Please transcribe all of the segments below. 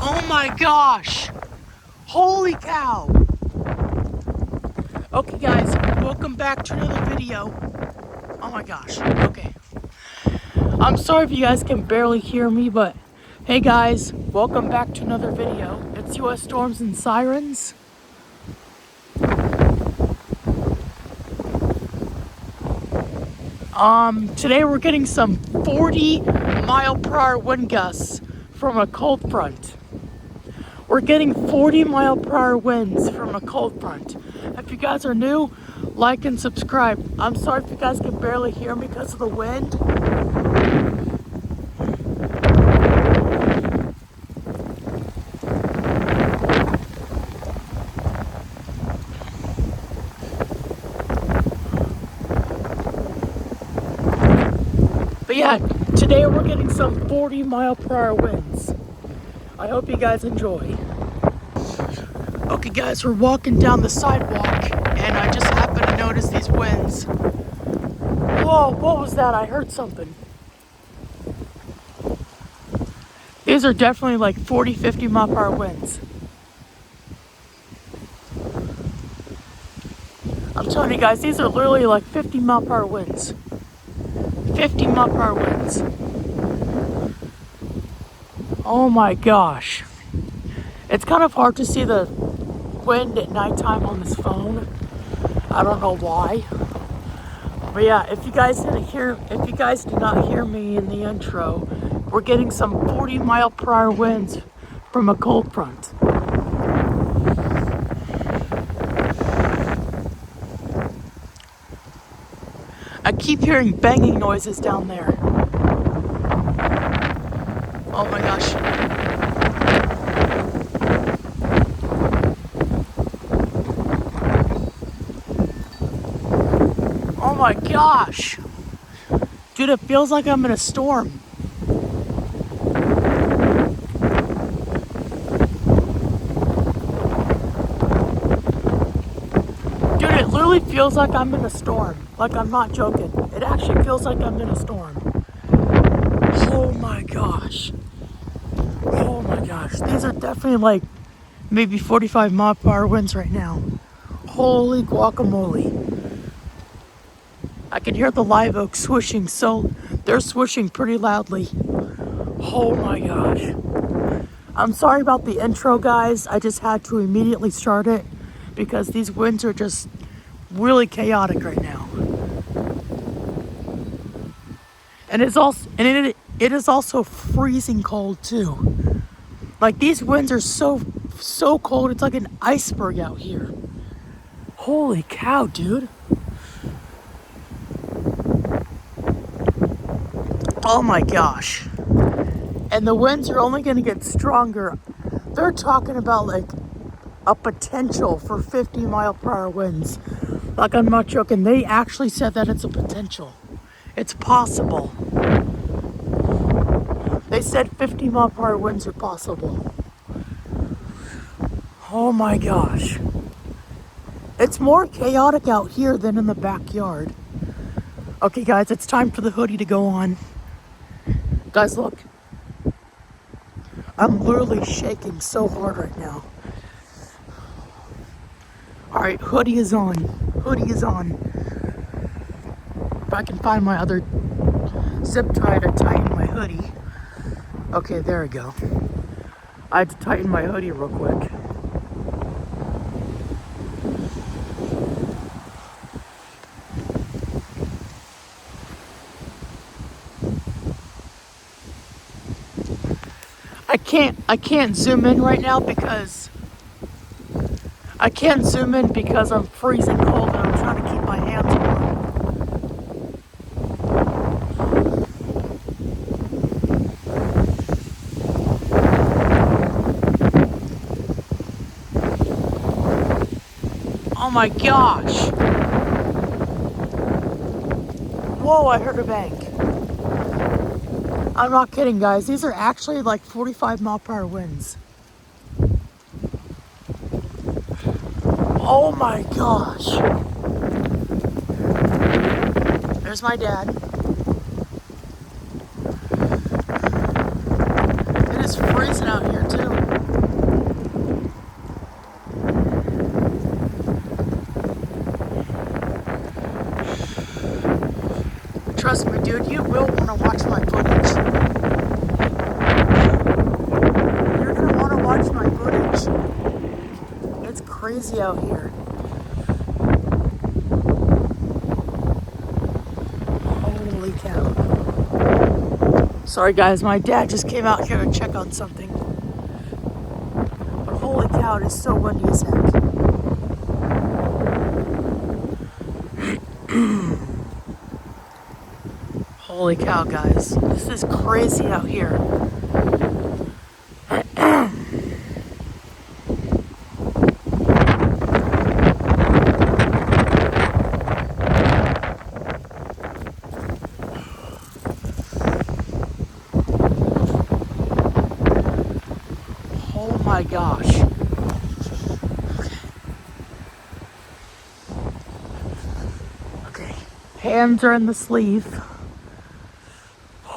Oh my gosh! Holy cow! Okay guys, welcome back to another video. Oh my gosh, okay. I'm sorry if you guys can barely hear me, but hey guys, welcome back to another video. It's US Storms and Sirens. Today we're getting some 40-mile-per-hour wind gusts from a cold front. We're getting 40-mile-per-hour winds from a cold front. If you guys are new, like and subscribe. I'm sorry if you guys can barely hear me because of the wind. But yeah, today we're getting some 40-mile-per-hour winds. I hope you guys enjoy. Okay guys, we're walking down the sidewalk and I just happened to notice these winds. Whoa, what was that? I heard something. These are definitely like 40, 50 mile per hour winds. I'm telling you guys, these are literally like 50 mile per hour winds. 50 mile per hour winds. Oh my gosh. It's kind of hard to see the wind at nighttime on this phone. I don't know why. But yeah, if you guys did not hear me in the intro, we're getting some 40-mile-per-hour winds from a cold front. I keep hearing banging noises down there. Oh my gosh. Oh my gosh. Dude, it feels like I'm in a storm. Dude, it literally feels like I'm in a storm. Like, I'm not joking. It actually feels like I'm in a storm. Oh my gosh. Oh my gosh. These are definitely like maybe 45 mile per hour winds right now. Holy guacamole. I can hear the live oak swishing, so they're swishing pretty loudly. Oh my gosh. I'm sorry about the intro, guys. I just had to immediately start it because these winds are just really chaotic right now. And it is also freezing cold too. Like, these winds are so cold, it's like an iceberg out here. Holy cow, dude. Oh my gosh. And the winds are only going to get stronger. They're talking about like a potential for 50-mile-per-hour winds. Like, I'm not joking. They actually said that it's a potential. It's possible. They said 50-mile-per-hour winds are possible. Oh my gosh. It's more chaotic out here than in the backyard. Okay guys, it's time for the hoodie to go on. Guys, look. I'm literally shaking so hard right now. Alright, hoodie is on. Hoodie is on. If I can find my other zip tie to tighten my hoodie. Okay, there we go. I had to tighten my hoodie real quick. I can't zoom in right now because I'm freezing cold and I'm trying to keep my hands warm. Oh my gosh. Whoa, I heard a bang. I'm not kidding, guys. These are actually like 45-mile-per-hour winds. Oh my gosh. There's my dad. It is freezing out here too. Dude, you will want to watch my footage. You're going to want to watch my footage. It's crazy out here. Holy cow. Sorry guys, my dad just came out here to check on something. But holy cow, it is so windy as heck. Holy cow, guys. This is crazy out here. Oh my gosh. Okay. Hands are in the sleeve.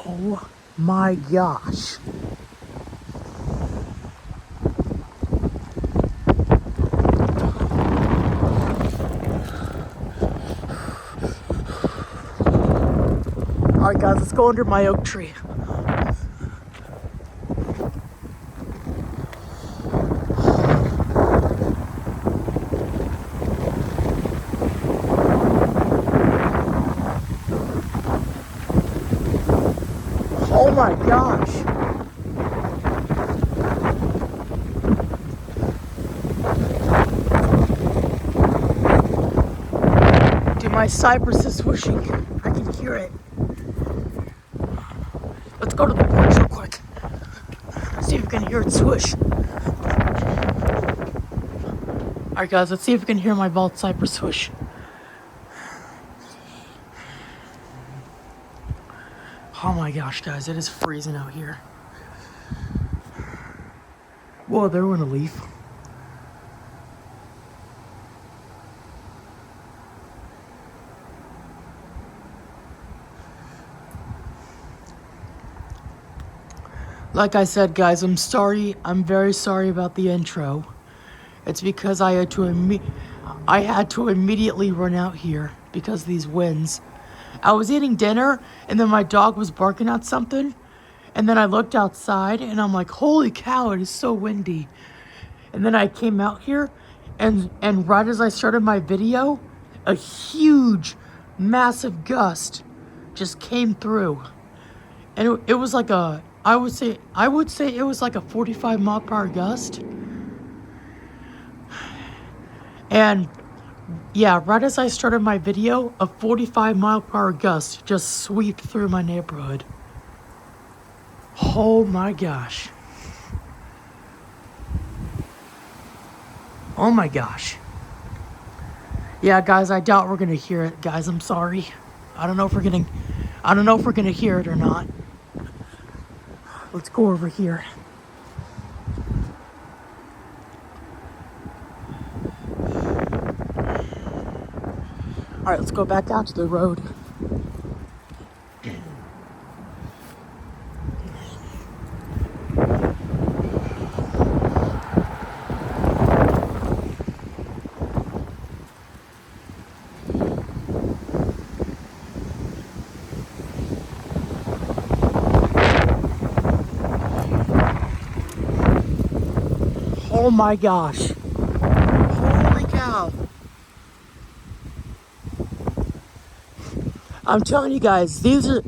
Oh my gosh. Alright guys, let's go under my oak tree. Oh my gosh. Dude, my cypress is swishing. I can hear it. Let's go to the porch real quick. See if we can hear it swish. Alright guys, let's see if we can hear my bald cypress swish. Oh my gosh, guys, it is freezing out here. Whoa, there went a leaf. Like I said, guys, I'm sorry. I'm very sorry about the intro. It's because I had to immediately run out here because of these winds. I was eating dinner, and then my dog was barking at something, and then I looked outside, and I'm like, holy cow, it is so windy. And then I came out here, and right as I started my video, a huge, massive gust just came through. And it was like I would say it was like a 45 mile per hour gust. And yeah, right as I started my video, a 45 mile per hour gust just swept through my neighborhood. Oh my gosh. Oh my gosh. Yeah, guys, I doubt we're gonna hear it. Guys, I'm sorry. I don't know if we're gonna hear it or not. Let's go over here. All right, let's go back out to the road. Oh my gosh. Holy cow. I'm telling you guys, these are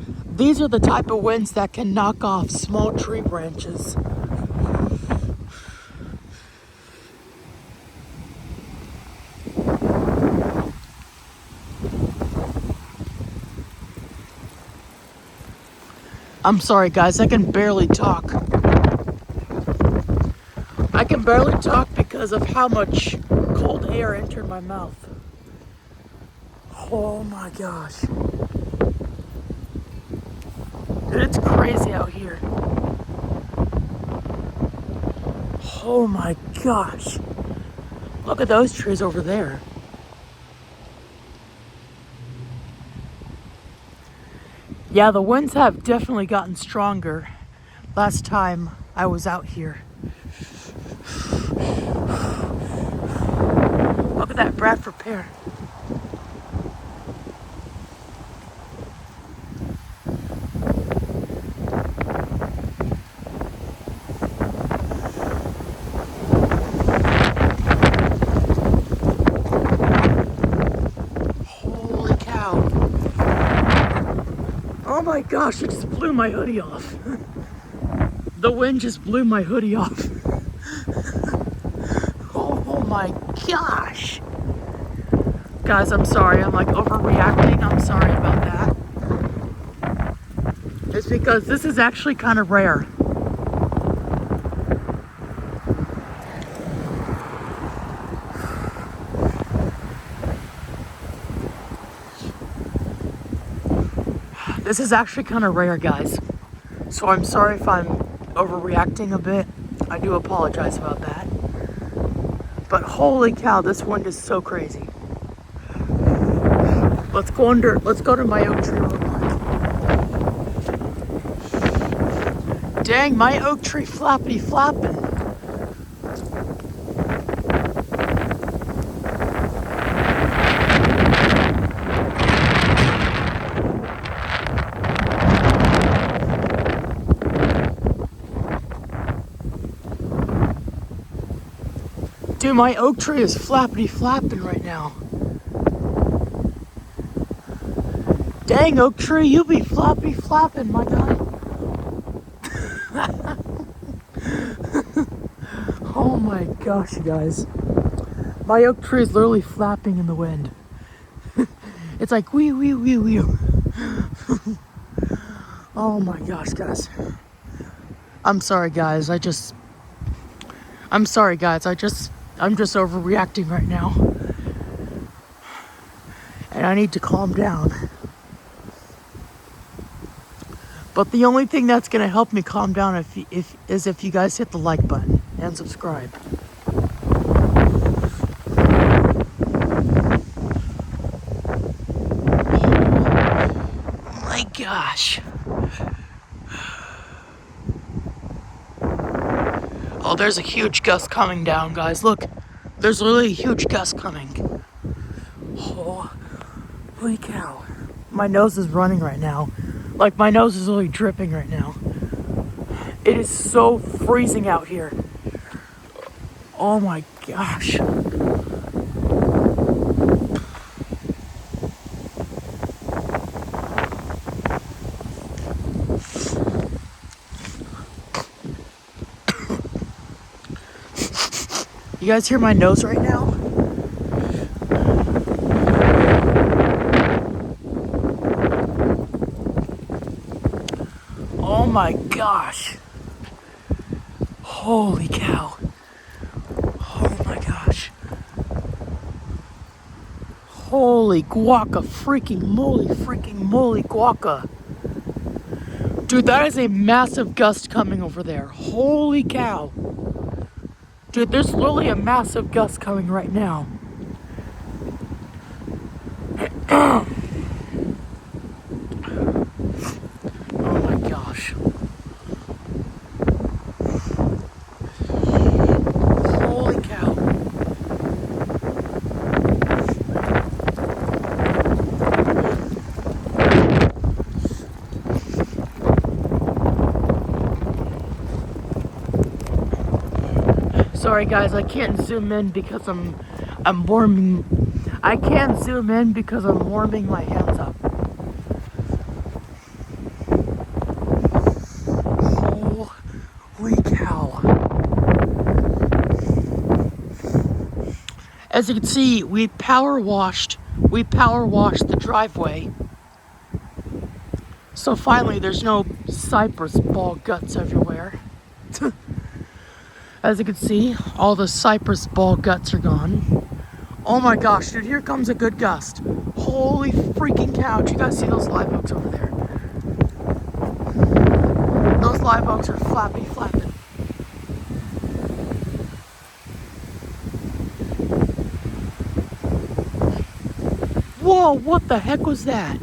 the type of winds that can knock off small tree branches. I'm sorry guys, I can barely talk. I can barely talk because of how much cold air entered my mouth. Oh my gosh. Dude, it's crazy out here. Oh my gosh. Look at those trees over there. Yeah, the winds have definitely gotten stronger last time I was out here. Look at that Bradford pear. gosh, it just blew my hoodie off. The wind just blew my hoodie off. Oh my gosh. Guys, I'm sorry. I'm like overreacting. I'm sorry about that. It's because this is actually kind of rare. This is actually kind of rare, guys. So I'm sorry if I'm overreacting a bit. I do apologize about that. But holy cow, this wind is so crazy. Let's go to my oak tree real quick. Dang, my oak tree flappity flapping. Dude, my oak tree is flappity flapping right now. Dang, oak tree, you be flappity flapping, my guy. Oh my gosh, you guys. My oak tree is literally flapping in the wind. It's like wee wee wee wee. Oh my gosh, guys. I'm sorry, guys. I'm just overreacting right now. And I need to calm down. But the only thing that's going to help me calm down is if you guys hit the like button and subscribe. Oh my gosh. Oh, there's a huge gust coming down, guys. Look, there's literally a huge gust coming. Holy cow. My nose is running right now. Like, my nose is literally dripping right now. It is so freezing out here. Oh my gosh. You guys hear my nose right now? Oh my gosh. Holy cow. Oh my gosh. Holy guaca, freaking moly guaca. Dude, that is a massive gust coming over there. Holy cow. Dude, there's literally a massive gust coming right now. Oh my gosh. Holy cow. Sorry guys, I can't zoom in because I'm warming. I can't zoom in because I'm warming my hands up. Holy cow. As you can see, we power washed the driveway. So finally there's no cypress ball guts everywhere. As you can see, all the cypress ball guts are gone. Oh my gosh, dude, here comes a good gust. Holy freaking cow. Did you guys see those live oaks over there? Those live oaks are flapping. Whoa, what the heck was that?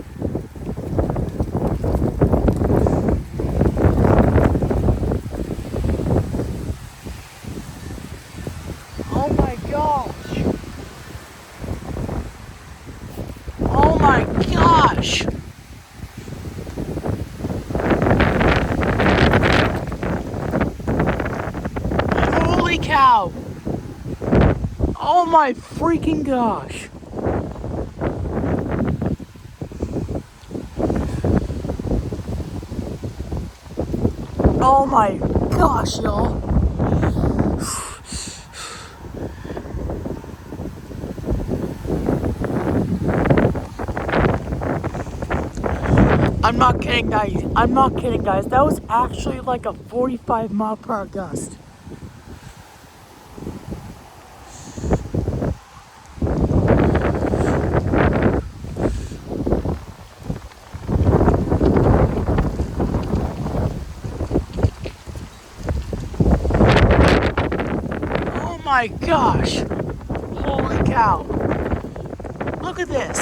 Oh my gosh. Oh my gosh. Holy cow. Oh my freaking gosh. Oh my gosh, y'all. I'm not kidding, guys. I'm not kidding, guys. That was actually like a 45-mile-per-hour gust. Oh my gosh. Holy cow. Look at this.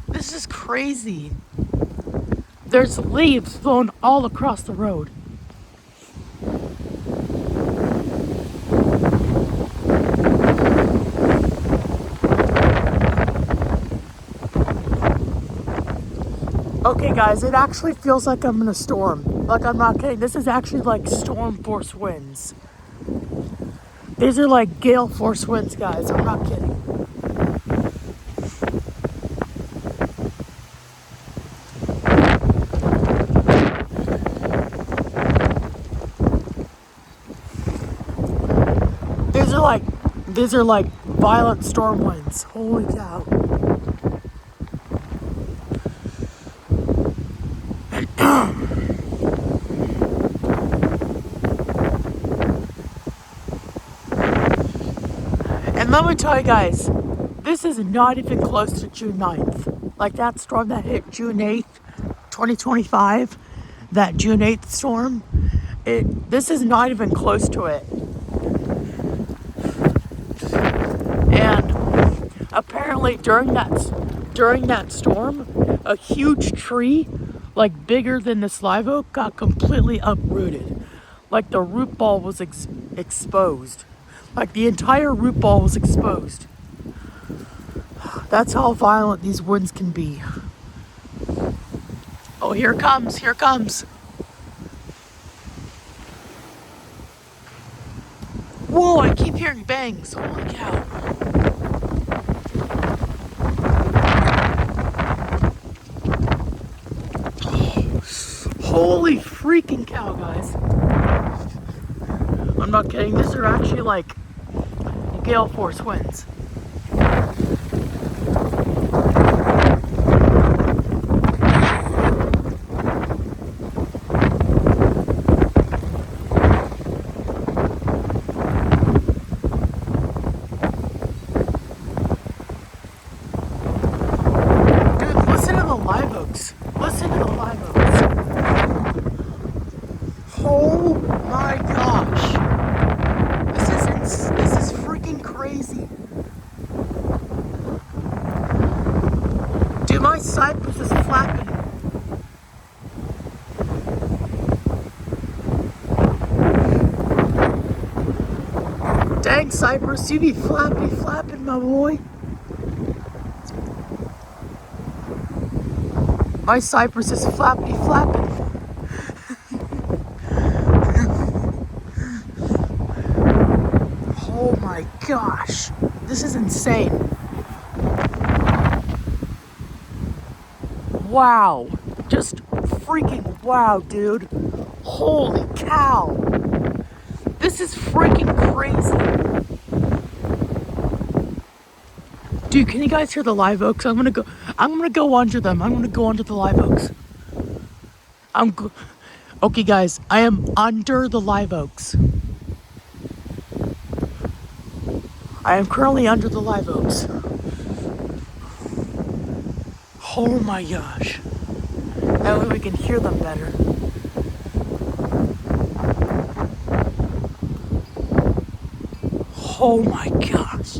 This is crazy. There's leaves blown all across the road. Okay guys, it actually feels like I'm in a storm. Like, I'm not kidding. This is actually like storm force winds. These are like gale force winds, guys. I'm not kidding. These are like violent storm winds. Holy cow. And let me tell you guys, this is not even close to June 9th. Like that storm that hit June 8th, 2025, that June 8th storm, this is not even close to it. And apparently during that storm, a huge tree, like bigger than this live oak, got completely uprooted. Like the root ball was exposed. Like the entire root ball was exposed. That's how violent these winds can be. Oh, here it comes, here it comes. Whoa, I keep hearing bangs. Holy cow. Holy freaking cow, guys. I'm not kidding. These are actually like gale force winds. Dude, listen to the live oaks. Listen to the live oaks. Oh my gosh. This is freaking crazy. Dude, my cypress is flapping. Dang, cypress, you be flapping, my boy. My cypress is flapping. Oh my gosh, this is insane. Wow, just freaking wow, dude. Holy cow. This is freaking crazy. Dude, can you guys hear the live oaks? I'm gonna go under them. I'm gonna go under the live oaks. Okay guys, I am under the live oaks. I am currently under the live oaks. Oh my gosh. That way we can hear them better. Oh my gosh.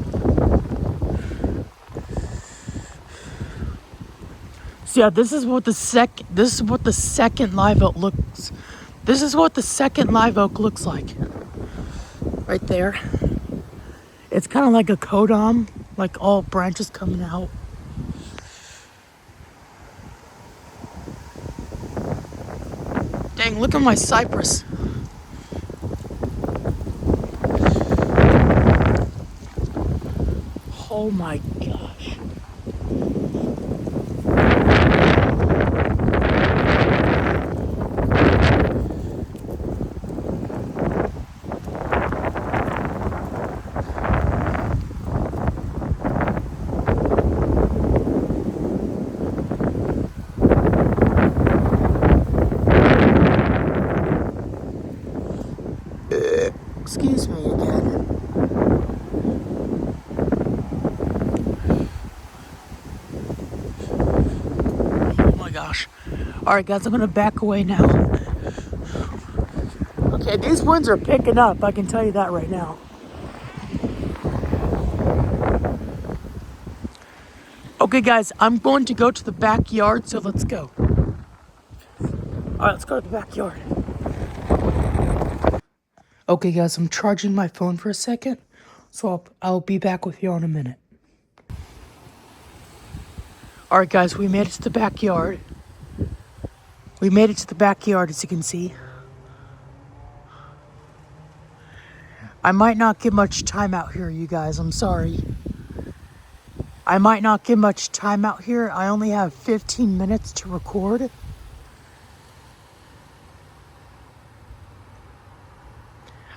So yeah, this is what the second live oak looks. This is what the second live oak looks like. Right there. It's kind of like a codon, like all branches coming out. Dang, look at my cypress. Oh my gosh. Excuse me again. Oh my gosh. Alright guys, I'm gonna back away now. Okay, these winds are picking up, I can tell you that right now. Okay guys, I'm going to go to the backyard, so let's go. Alright, let's go to the backyard. Okay guys, I'm charging my phone for a second, so I'll be back with you in a minute. Alright guys, we made it to the backyard. We made it to the backyard, as you can see. I might not get much time out here, you guys, I'm sorry. I might not get much time out here. I only have 15 minutes to record.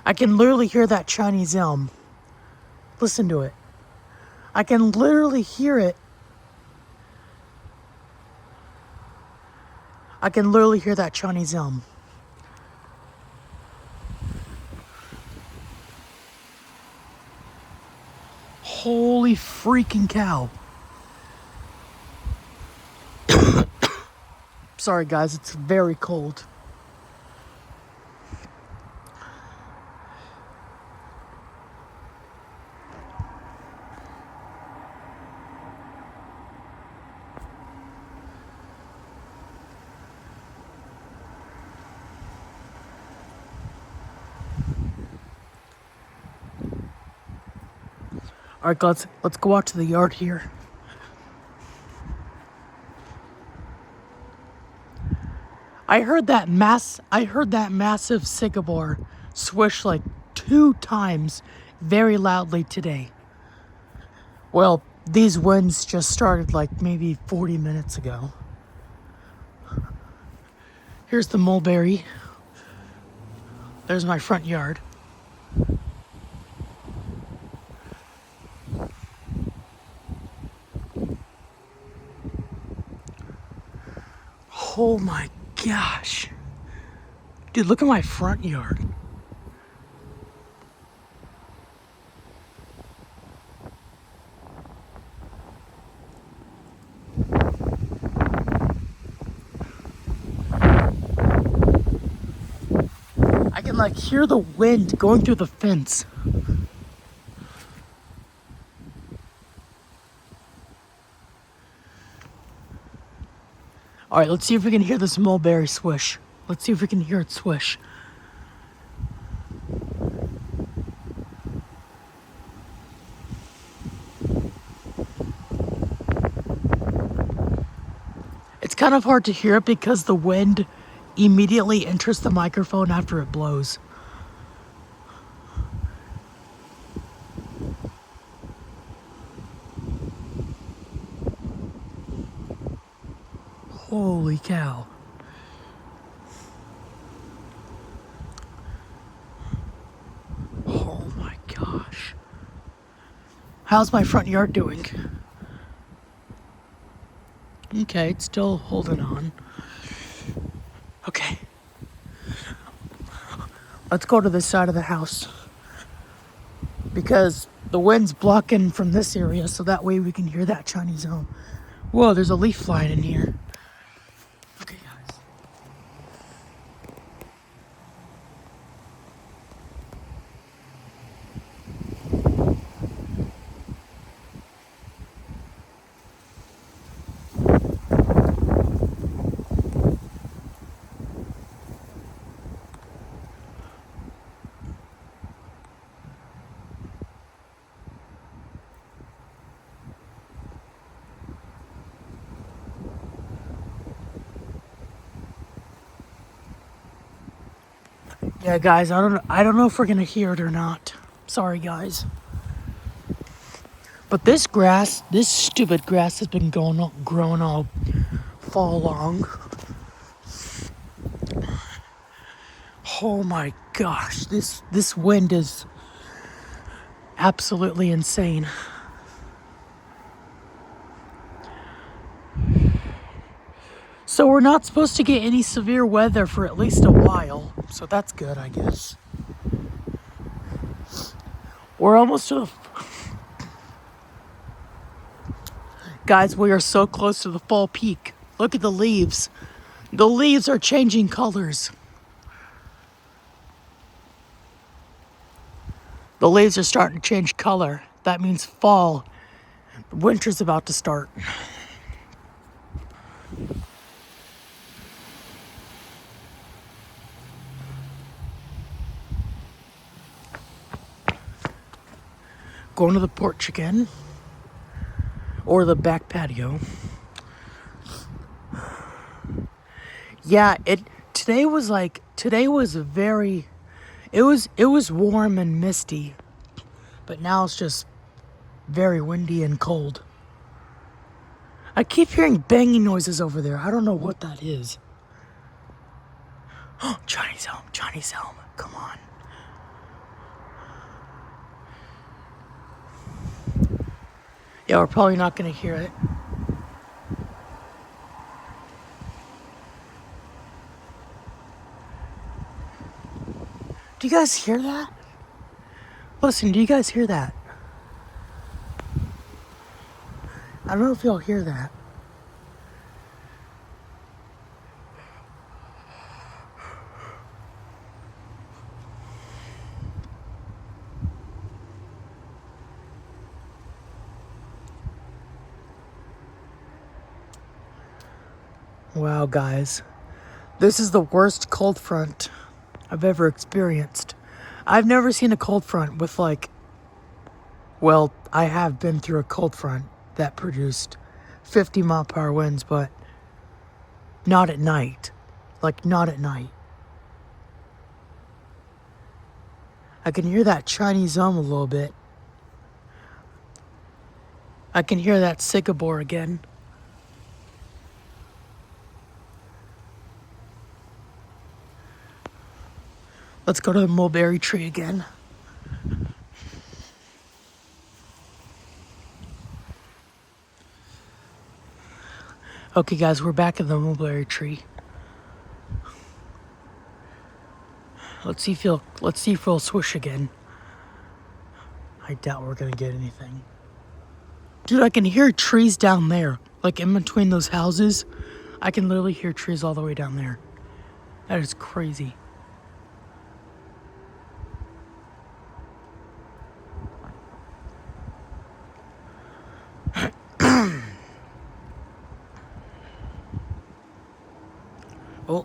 I can literally hear that Chinese elm. Listen to it. I can literally hear it. I can literally hear that Chinese elm. Holy freaking cow. Sorry guys, it's very cold. Alright guys, let's go out to the yard here. I heard that massive sycamore swish like 2 times very loudly today. Well, these winds just started like maybe 40 minutes ago. Here's the mulberry. There's my front yard. Oh my gosh. Dude, look at my front yard. I can like hear the wind going through the fence. Alright, let's see if we can hear this mulberry swish. Let's see if we can hear it swish. It's kind of hard to hear it because the wind immediately enters the microphone after it blows. Holy cow. Oh my gosh. How's my front yard doing? Okay, it's still holding on. Okay. Let's go to this side of the house. Because the wind's blocking from this area, so that way we can hear that Chinese elm. Whoa, there's a leaf flying in here. Okay, guys. Yeah, guys, I don't know if we're gonna hear it or not. Sorry, guys. But this stupid grass has been growing all fall long. Oh my gosh, this wind is absolutely insane. So we're not supposed to get any severe weather for at least a while, so that's good, I guess. We're almost to the... Guys, we are so close to the fall peak. Look at the leaves. The leaves are changing colors. The leaves are starting to change color. That means fall. Winter's about to start. Going to the porch again. Or the back patio. Yeah, today was very, it was warm and misty, but now it's just very windy and cold. I keep hearing banging noises over there. I don't know what that is. Oh, Johnny's home, come on. Yeah, we're probably not gonna hear it. Do you guys hear that? Listen, do you guys hear that? I don't know if y'all hear that. Wow, guys. This is the worst cold front I've ever experienced. I've never seen a cold front with well, I have been through a cold front that produced 50-mile-per-hour winds, but not at night. Not at night. I can hear that Chinese hum a little bit. I can hear that sycamore again. Let's go to the mulberry tree again. Okay, guys, we're back at the mulberry tree. Let's see if we'll swoosh again. I doubt we're gonna get anything. Dude, I can hear trees down there. In between those houses. I can literally hear trees all the way down there. That is crazy. Oh.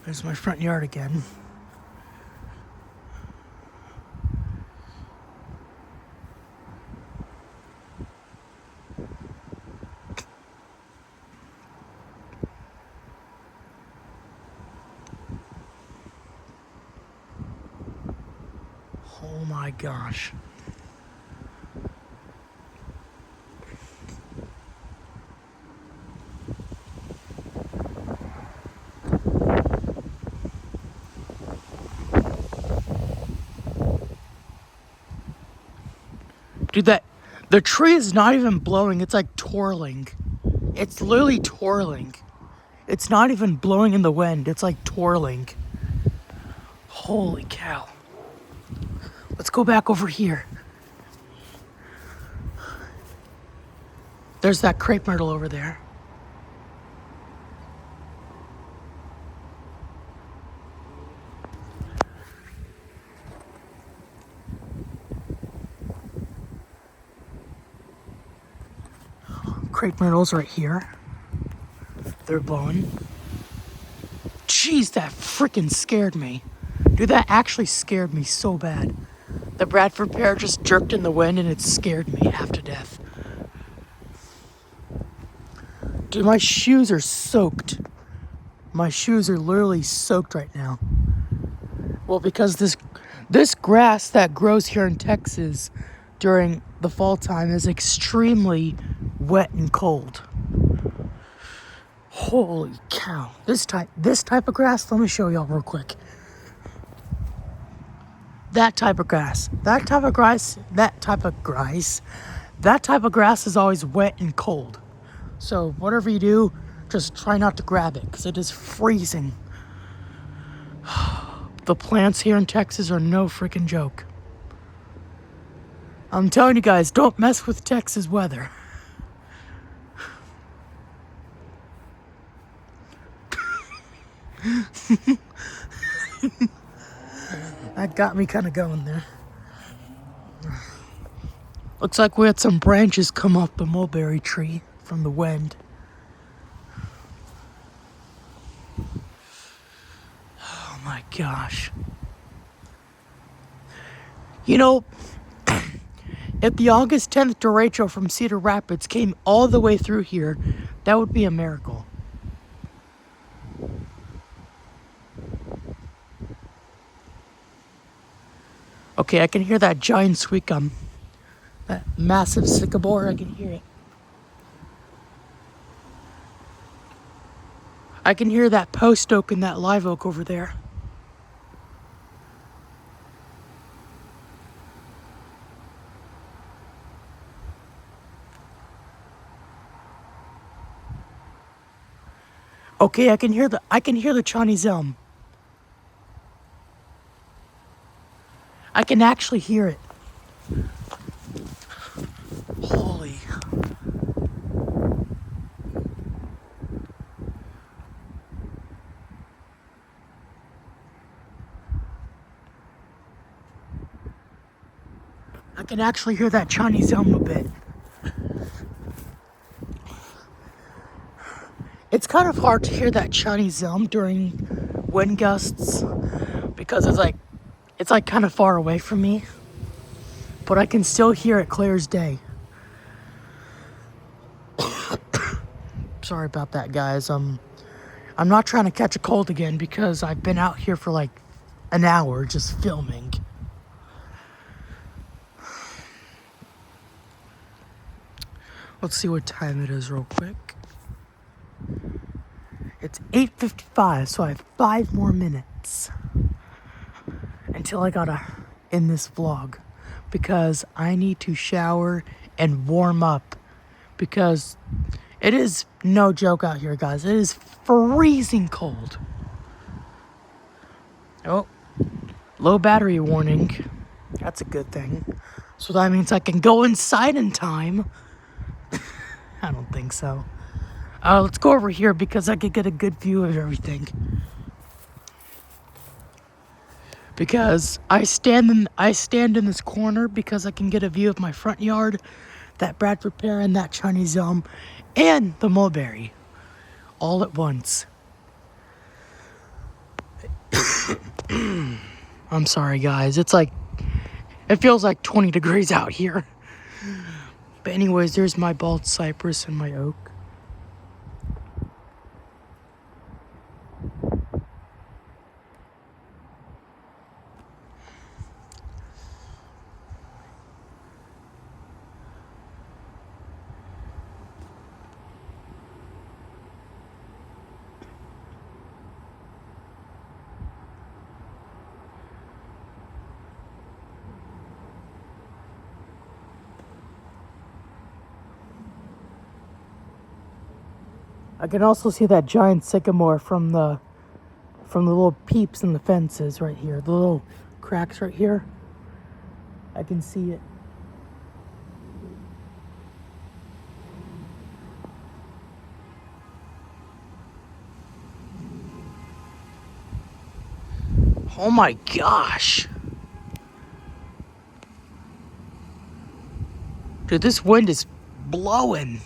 There's my front yard again. Oh my gosh. Dude, the tree is not even blowing. It's twirling. It's literally twirling. It's not even blowing in the wind. It's twirling. Holy cow. Let's go back over here. There's that crepe myrtle over there. Crepe myrtles right here. They're blowing. Jeez, that freaking scared me. Dude, that actually scared me so bad. The Bradford pear just jerked in the wind and it scared me half to death. Dude, my shoes are soaked. My shoes are literally soaked right now. Well, because this grass that grows here in Texas during the fall time is extremely wet and cold. Holy cow. This type of grass, let me show y'all real quick. That type of grass is always wet and cold. So whatever you do, just try not to grab it because it is freezing. The plants here in Texas are no freaking joke. I'm telling you guys, don't mess with Texas weather. That got me kind of going there. Looks like we had some branches come off the mulberry tree from the wind. Oh my gosh. You know, if the August 10th derecho from Cedar Rapids came all the way through here, that would be a miracle. Okay, I can hear that giant sweet gum. That massive sycamore, I can hear it. I can hear that post oak and that live oak over there. Okay, I can hear the Chinese elm. I can actually hear it. Holy. I can actually hear that Chinese elm a bit. It's kind of hard to hear that Chinese elm during wind gusts because it's like kind of far away from me, but I can still hear it clear as day. Sorry about that, guys. I'm not trying to catch a cold again because I've been out here for like an hour just filming. Let's see what time it is real quick. It's 8:55, so I have 5 more minutes until I gotta end this vlog because I need to shower and warm up because it is no joke out here, guys. It is freezing cold. Oh, low battery warning. That's a good thing. So that means I can go inside in time. I don't think so. Let's go over here because I could get a good view of everything. Because I stand in this corner because I can get a view of my front yard, that Bradford pear and that Chinese elm, and the mulberry, all at once. I'm sorry, guys. It feels like 20 degrees out here. But anyways, there's my bald cypress and my oak. I can also see that giant sycamore from the little peeps in the fences right here. The little cracks right here. I can see it. Oh my gosh. Dude, this wind is blowing.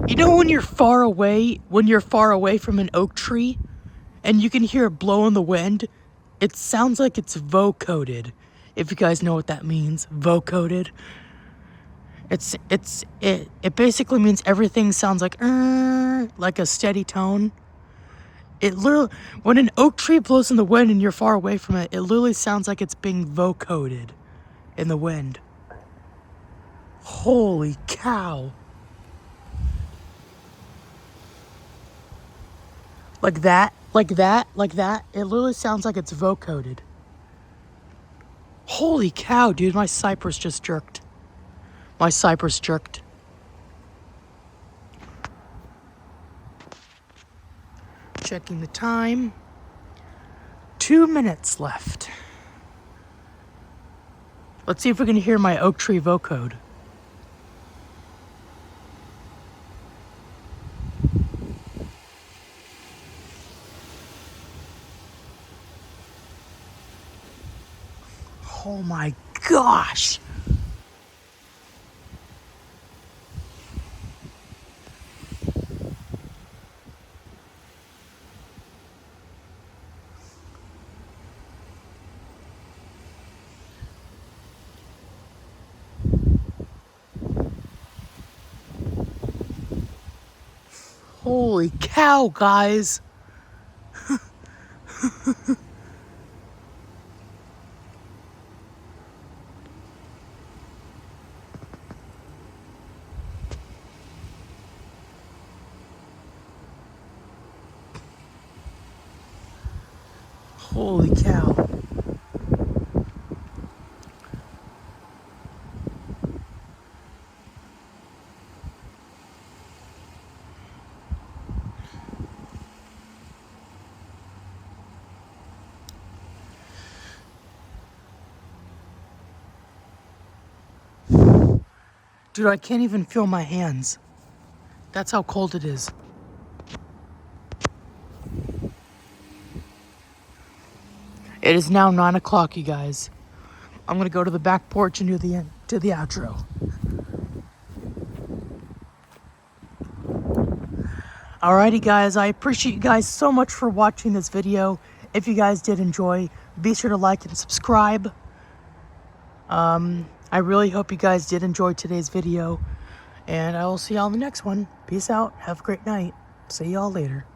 You know when you're far away from an oak tree and you can hear it blow in the wind? It sounds like it's vocoded. If you guys know what that means, vocoded. It basically means everything sounds like a steady tone. It literally, when an oak tree blows in the wind and you're far away from it, it literally sounds like it's being vocoded in the wind. Holy cow. Like that. It literally sounds like it's vocoded. Holy cow, dude, my cypress just jerked. My cypress jerked. Checking the time. 2 minutes left. Let's see if we can hear my oak tree vocode. Oh my gosh! Holy cow, guys! Holy cow. Dude, I can't even feel my hands. That's how cold it is. It is now 9 o'clock, you guys. I'm gonna go to the back porch and do the outro. Alrighty, guys. I appreciate you guys so much for watching this video. If you guys did enjoy, be sure to like and subscribe. I really hope you guys did enjoy today's video. And I will see y'all in the next one. Peace out. Have a great night. See y'all later.